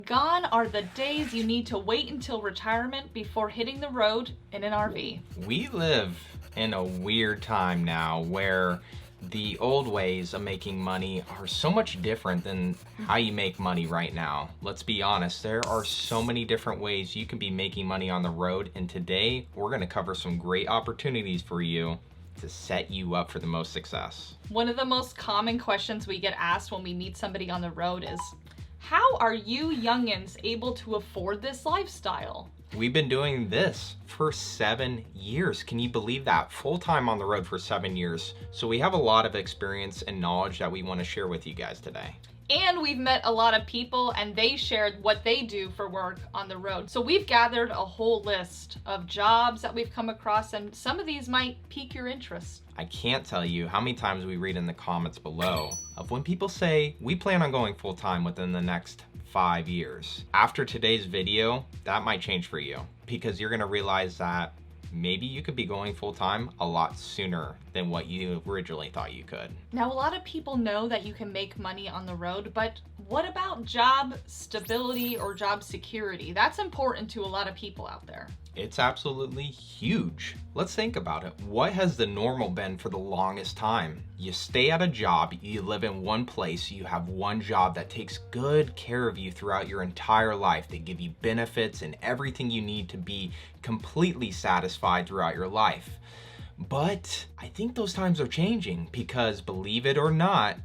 Gone are the days you need to wait until retirement before hitting the road in an RV. We live in a weird time now where the old ways of making money are so much different than how you make money right now. Let's be honest, there are so many different ways you can be making money on the road, and today we're going to cover some great opportunities for you to set you up for the most success. One of the most common questions we get asked when we meet somebody on the road is, how are you youngins able to afford this lifestyle? We've been doing this for 7 years. Can you believe that? Full-time on the road for 7 years. So we have a lot of experience and knowledge that we want to share with you guys today. And we've met a lot of people and they shared what they do for work on the road. So we've gathered a whole list of jobs that we've come across, and some of these might pique your interest. I can't tell you how many times we read in the comments below of when people say, we plan on going full-time within the next 5 years. After today's video, that might change for you, because you're gonna realize that maybe you could be going full-time a lot sooner than what you originally thought you could. Now, a lot of people know that you can make money on the road, but what about job stability or job security? That's important to a lot of people out there. It's absolutely huge. Let's think about it. What has the normal been for the longest time? You stay at a job, you live in one place, you have one job that takes good care of you throughout your entire life. They give you benefits and everything you need to be completely satisfied throughout your life. But I think those times are changing, because believe it or not,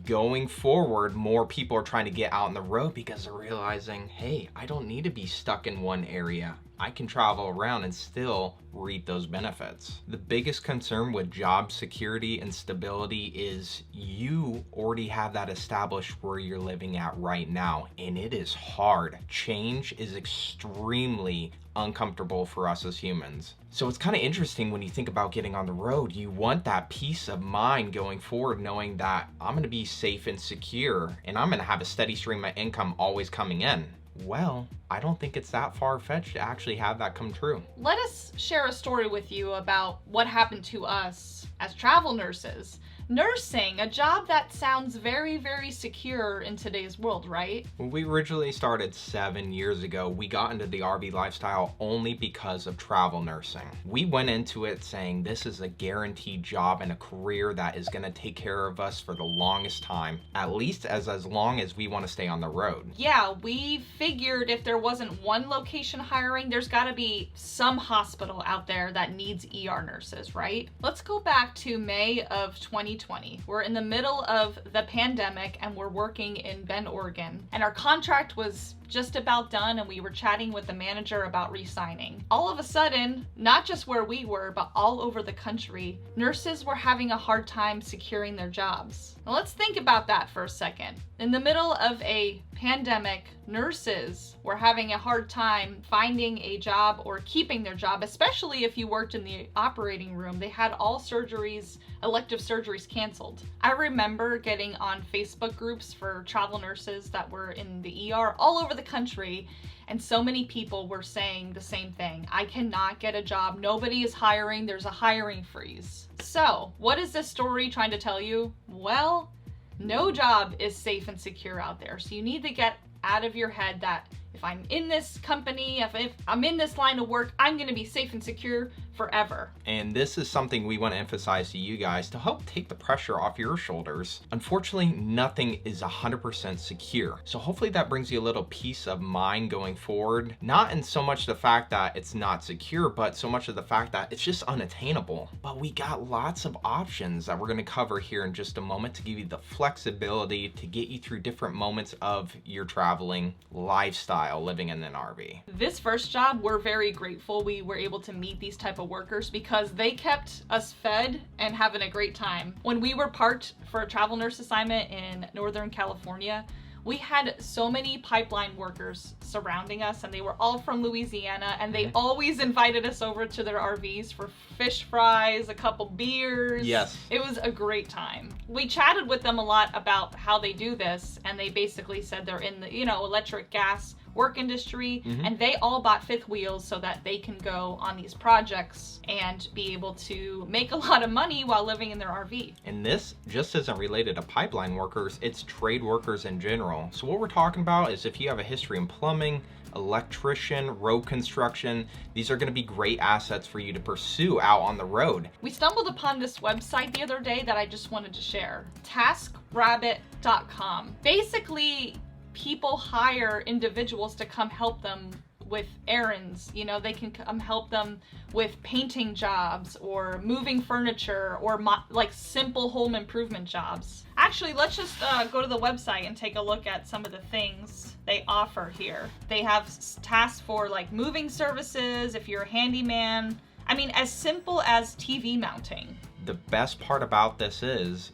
going forward, more people are trying to get out on the road because they're realizing, hey, I don't need to be stuck in one area. I can travel around and still reap those benefits. The biggest concern with job security and stability is you already have that established where you're living at right now, and it is hard. Change is extremely uncomfortable for us as humans. So it's kind of interesting when you think about getting on the road. You want that peace of mind going forward, knowing that I'm going to be safe and secure and I'm going to have a steady stream of income always coming in. Well, I don't think it's that far-fetched to actually have that come true. Let us share a story with you about what happened to us as travel nurses. Nursing, a job that sounds very, very secure in today's world, right? When we originally started 7 years ago, we got into the RV lifestyle only because of travel nursing. We went into it saying this is a guaranteed job and a career that is gonna take care of us for the longest time, at least as long as we wanna stay on the road. Yeah, we figured if there wasn't one location hiring, there's gotta be some hospital out there that needs ER nurses, right? Let's go back to May of 2020. We're in the middle of the pandemic and we're working in Bend, Oregon, and our contract was just about done and we were chatting with the manager about re-signing. All of a sudden, not just where we were, but all over the country, nurses were having a hard time securing their jobs. Now let's think about that for a second. In the middle of a pandemic, nurses were having a hard time finding a job or keeping their job, especially if you worked in the operating room. They had all surgeries, elective surgeries canceled. I remember getting on Facebook groups for travel nurses that were in the ER all over the country, and so many people were saying the same thing. I cannot get a job. Nobody is hiring. There's a hiring freeze. So what is this story trying to tell you? Well, no job is safe and secure out there. So you need to get out of your head that if I'm in this company, if I'm in this line of work, I'm gonna be safe and secure forever. And this is something we want to emphasize to you guys to help take the pressure off your shoulders. Unfortunately, nothing is 100% secure. So hopefully that brings you a little peace of mind going forward. Not in so much the fact that it's not secure, but so much of the fact that it's just unattainable. But we got lots of options that we're going to cover here in just a moment to give you the flexibility to get you through different moments of your traveling lifestyle living in an RV. This first job, we're very grateful we were able to meet these type of workers because they kept us fed and having a great time. When we were parked for a travel nurse assignment in Northern California, we had so many pipeline workers surrounding us, and they were all from Louisiana, and they always invited us over to their RVs for fish fries, a couple beers. Yes. It was a great time. We chatted with them a lot about how they do this, and they basically said they're in the, electric gas work industry, and they all bought fifth wheels so that they can go on these projects and be able to make a lot of money while living in their RV. And this just isn't related to pipeline workers, it's trade workers in general. So what we're talking about is if you have a history in plumbing, electrician, road construction, these are going to be great assets for you to pursue out on the road. We stumbled upon this website the other day that I just wanted to share. TaskRabbit.com. Basically, people hire individuals to come help them with errands. You know, they can come help them with painting jobs or moving furniture or like simple home improvement jobs. Actually, let's just go to the website and take a look at some of the things they offer here. They have tasks for like moving services, if you're a handyman. I mean, as simple as TV mounting. The best part about this is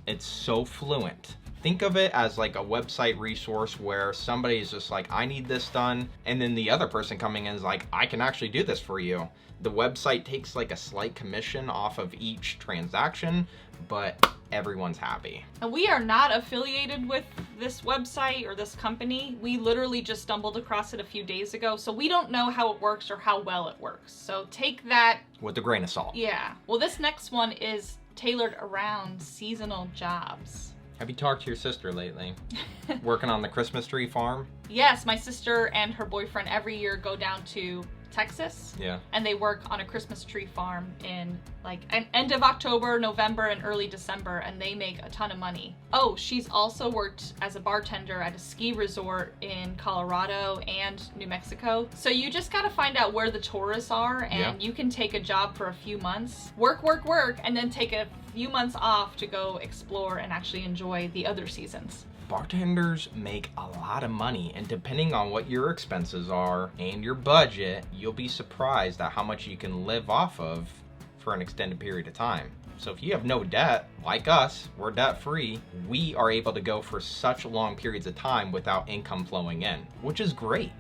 it's so fluent. Think of it as like a website resource where somebody is just like, I need this done. And then the other person coming in is like, I can actually do this for you. The website takes like a slight commission off of each transaction, but everyone's happy. And we are not affiliated with this website or this company. We literally just stumbled across it a few days ago, so we don't know how it works or how well it works. So take that with a grain of salt. Yeah. Well, this next one is tailored around seasonal jobs. Have you talked to your sister lately? Working on the Christmas tree farm? Yes, my sister and her boyfriend every year go down to Texas. Yeah. And they work on a Christmas tree farm in like end of October, November, and early December, and they make a ton of money. Oh, she's also worked as a bartender at a ski resort in Colorado and New Mexico. So you just gotta find out where the tourists are, and you can take a job for a few months, work, and then take a few months off to go explore and actually enjoy the other seasons. Bartenders make a lot of money, and depending on what your expenses are and your budget, you'll be surprised at how much you can live off of for an extended period of time. So if you have no debt, like us, we're debt free, we are able to go for such long periods of time without income flowing in, which is great.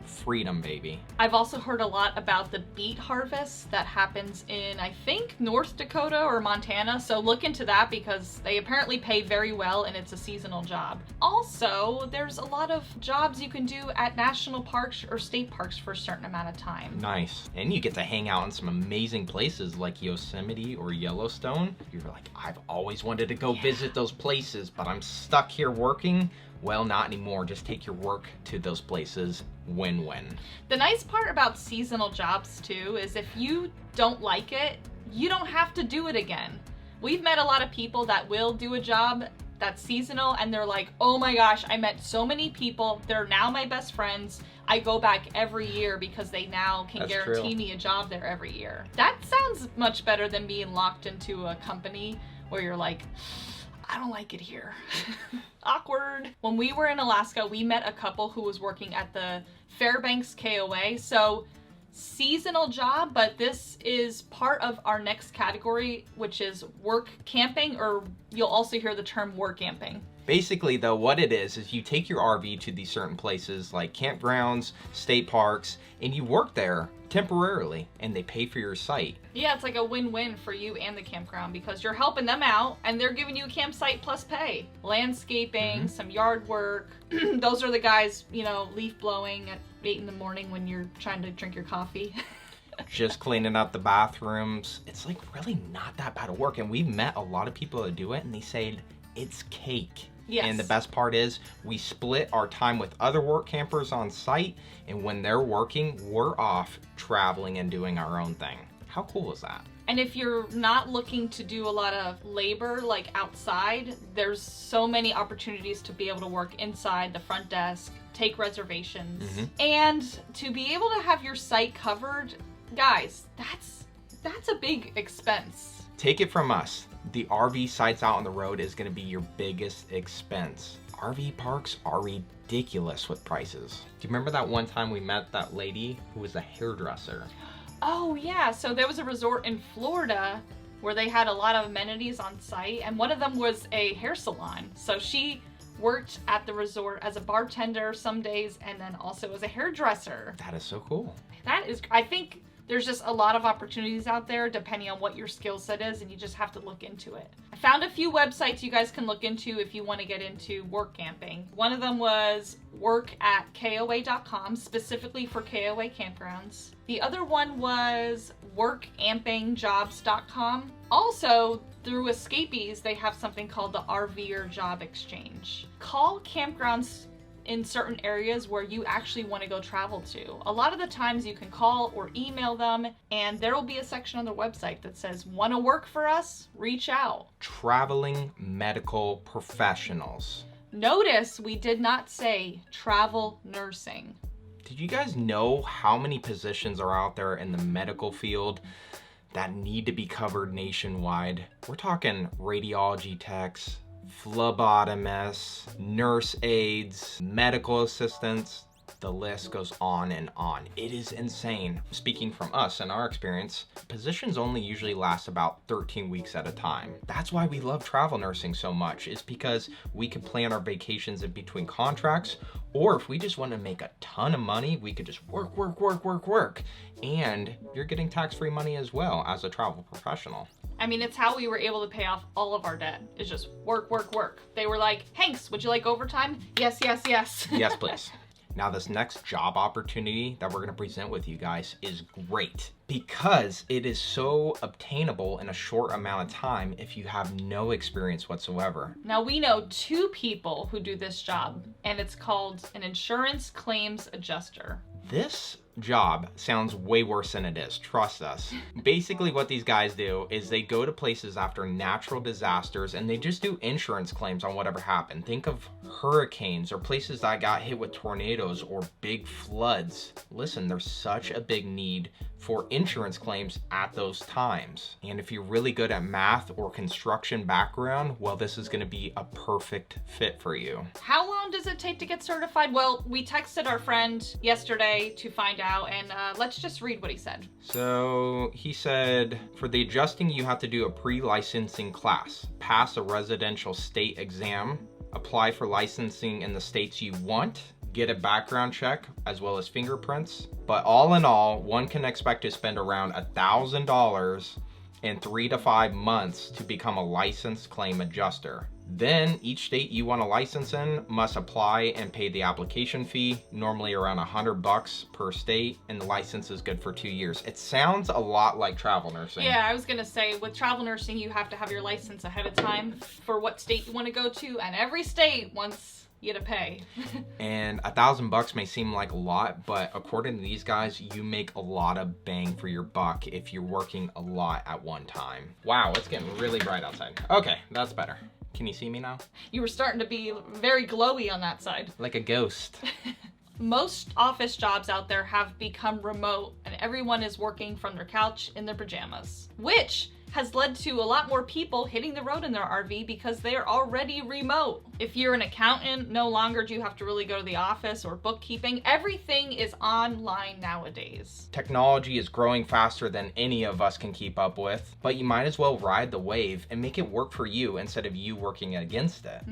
Freedom, baby. I've also heard a lot about the beet harvest that happens in, I think, North Dakota or Montana. So look into that because they apparently pay very well and it's a seasonal job. Also, there's a lot of jobs you can do at national parks or state parks for a certain amount of time. Nice. And you get to hang out in some amazing places like Yosemite or Yellowstone. You're like, I've always wanted to go visit those places, but I'm stuck here working. Well, not anymore. Just take your work to those places. Win-win. The nice part about seasonal jobs too is if you don't like it, you don't have to do it again. We've met a lot of people that will do a job that's seasonal and they're like, oh my gosh, I met so many people. They're now my best friends. I go back every year because they now can guarantee me a job there every year. That sounds much better than being locked into a company where you're like, I don't like it here. Awkward. When we were in Alaska, we met a couple who was working at the Fairbanks KOA. So seasonal job, but this is part of our next category, which is work camping, or you'll also hear the term work camping. Basically, though, what it is you take your RV to these certain places like campgrounds, state parks, and you work there temporarily, and they pay for your site. Yeah, it's like a win-win for you and the campground because you're helping them out, and they're giving you a campsite plus pay. Landscaping, some yard work. Those are the guys, you know, leaf blowing at 8 in the morning when you're trying to drink your coffee. Just cleaning up the bathrooms. It's like really not that bad of work, and we've met a lot of people that do it, and they say it's cake. Yes. And the best part is we split our time with other work campers on site, and when they're working, we're off traveling and doing our own thing. How cool is that? And if you're not looking to do a lot of labor like outside, there's so many opportunities to be able to work inside the front desk, take reservations, and to be able to have your site covered. Guys, that's a big expense. Take it from us. The RV sites out on the road is going to be your biggest expense. RV parks are ridiculous with prices. Do you remember that one time we met that lady who was a hairdresser? Oh yeah, so there was a resort in Florida where they had a lot of amenities on site, and one of them was a hair salon. So she worked at the resort as a bartender some days and then also as a hairdresser. That is so cool. That is, I think There's just a lot of opportunities out there depending on what your skill set is, and you just have to look into it. I found a few websites you guys can look into if you want to get into work camping. One of them was work@koa.com, specifically for KOA campgrounds. The other one was workampingjobs.com. Also, through Escapees, they have something called the RVer job exchange. Call campgrounds in certain areas where you actually want to go travel to. A lot of the times you can call or email them, and there will be a section on their website that says, want to work for us? Reach out. Traveling medical professionals. Notice we did not say travel nursing. Did you guys know how many positions are out there in the medical field that need to be covered nationwide? We're talking radiology techs, phlebotomists, nurse aides, medical assistants. The list goes on and on. It is insane. Speaking from us and our experience, positions only usually last about 13 weeks at a time. That's why we love travel nursing so much. It's because we can plan our vacations in between contracts, or if we just want to make a ton of money, we could just work. And you're getting tax-free money as well as a travel professional. I mean, it's how we were able to pay off all of our debt. It's just work. They were like, Hanks, would you like overtime? Yes. Yes, please. Now, this next job opportunity that we're going to present with you guys is great because it is so obtainable in a short amount of time if you have no experience whatsoever. Now, we know 2 people who do this job, and it's called an insurance claims adjuster. This job sounds way worse than it is, trust us. Basically what these guys do is they go to places after natural disasters and they just do insurance claims on whatever happened. Think of hurricanes or places that got hit with tornadoes or big floods. Listen, there's such a big need for insurance claims at those times. And if you're really good at math or construction background, well, this is gonna be a perfect fit for you. How long does it take to get certified? Well, we texted our friend yesterday to find out, and let's just read what he said. So he said, for the adjusting, you have to do a pre-licensing class, pass a residential state exam, apply for licensing in the states you want, get a background check as well as fingerprints. But all in all, one can expect to spend around $1,000 in 3 to 5 months to become a licensed claim adjuster. Then each state you want a license in must apply and pay the application fee, normally around $100 per state, and the license is good for 2 years. It sounds a lot like travel nursing. Yeah, I was gonna say, with travel nursing, you have to have your license ahead of time for what state you want to go to, and every state wants you to pay. And $1,000 may seem like a lot, but according to these guys, you make a lot of bang for your buck if you're working a lot at one time. Wow, it's getting really bright outside. Okay, that's better. Can you see me now? You were starting to be very glowy on that side. Like a ghost. Most office jobs out there have become remote, and everyone is working from their couch in their pajamas, which has led to a lot more people hitting the road in their RV because they are already remote. If you're an accountant, no longer do you have to really go to the office or bookkeeping. Everything is online nowadays. Technology is growing faster than any of us can keep up with, but you might as well ride the wave and make it work for you instead of you working against it.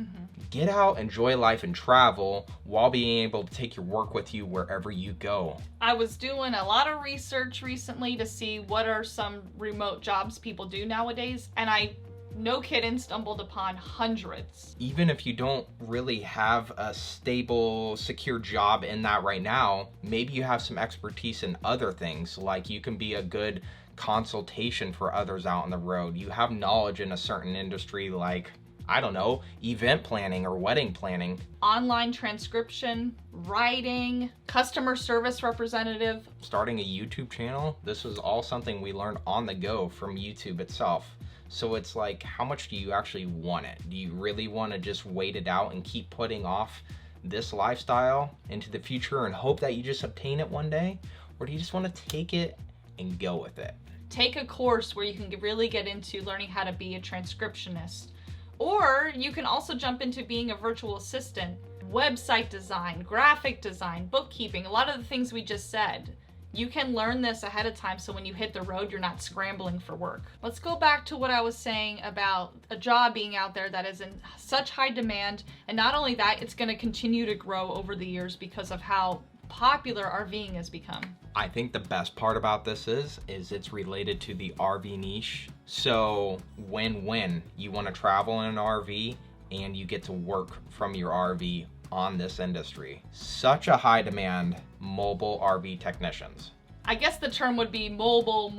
Get out, enjoy life, and travel while being able to take your work with you wherever you go. I was doing a lot of research recently to see what are some remote jobs people do nowadays, and I, no kidding, stumbled upon hundreds. Even if you don't really have a stable, secure job in that right now, maybe you have some expertise in other things, like you can be a good consultation for others out on the road. You have knowledge in a certain industry like, I don't know, event planning or wedding planning. Online transcription, writing, customer service representative. Starting a YouTube channel, this is all something we learned on the go from YouTube itself. So it's like, how much do you actually want it? Do you really want to just wait it out and keep putting off this lifestyle into the future and hope that you just obtain it one day? Or do you just want to take it and go with it? Take a course where you can really get into learning how to be a transcriptionist. Or you can also jump into being a virtual assistant, website design, graphic design, bookkeeping, a lot of the things we just said. You can learn this ahead of time so when you hit the road, you're not scrambling for work. Let's go back to what I was saying about a job being out there that is in such high demand. And not only that, it's going to continue to grow over the years because of how popular RVing has become. I think the best part about this is it's related to the RV niche. So when you want to travel in an RV and you get to work from your RV on this industry. Such a high demand, mobile RV technicians. I guess the term would be mobile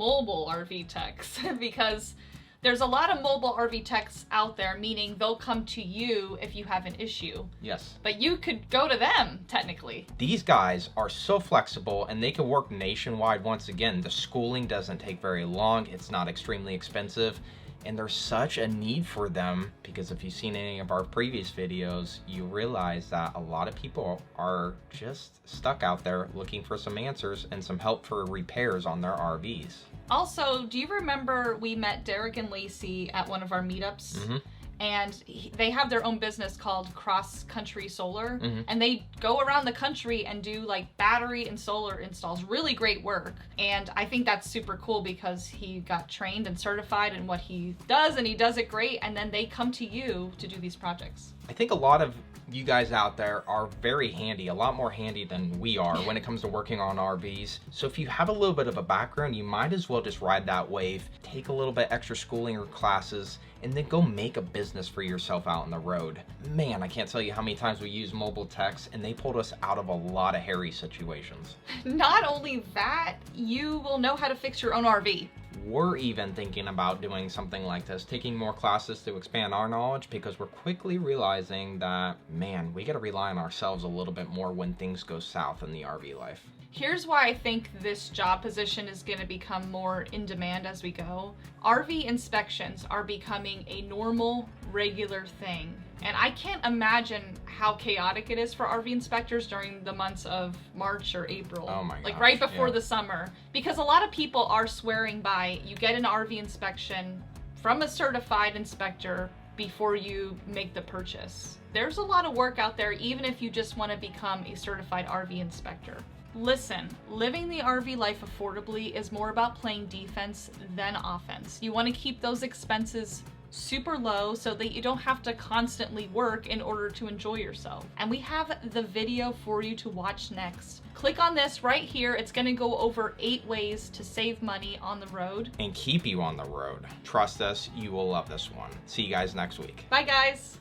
RV techs because there's a lot of mobile RV techs out there, meaning they'll come to you if you have an issue. Yes. But you could go to them, technically. These guys are so flexible and they can work nationwide. Once again, the schooling doesn't take very long. It's not extremely expensive. And there's such a need for them because if you've seen any of our previous videos, you realize that a lot of people are just stuck out there looking for some answers and some help for repairs on their RVs. Also, do you remember we met Derek and Lacey at one of our meetups? Mm-hmm. And they have their own business called Cross Country Solar. Mm-hmm. And they go around the country and do like battery and solar installs. Really great work. And I think that's super cool because he got trained and certified in what he does, and he does it great. And then they come to you to do these projects. I think a lot of you guys out there are very handy, a lot more handy than we are when it comes to working on RVs. So if you have a little bit of a background, you might as well just ride that wave, take a little bit extra schooling or classes, and then go make a business for yourself out on the road. Man, I can't tell you how many times we use mobile techs and they pulled us out of a lot of hairy situations. Not only that, you will know how to fix your own RV. We're even thinking about doing something like this, taking more classes to expand our knowledge because we're quickly realizing that, man, we gotta rely on ourselves a little bit more when things go south in the RV life. Here's why I think this job position is going to become more in demand as we go. RV inspections are becoming a normal, regular thing. And I can't imagine how chaotic it is for RV inspectors during the months of March or April. Oh my gosh, like right before yeah. the summer. Because a lot of people are swearing by, you get an RV inspection from a certified inspector before you make the purchase. There's a lot of work out there, even if you just want to become a certified RV inspector. Listen, living the RV life affordably is more about playing defense than offense. You want to keep those expenses super low so that you don't have to constantly work in order to enjoy yourself. And we have the video for you to watch next. Click on this right here. It's going to go over 8 ways to save money on the road And keep you on the road. Trust us, you will love this one. See you guys next week. Bye guys.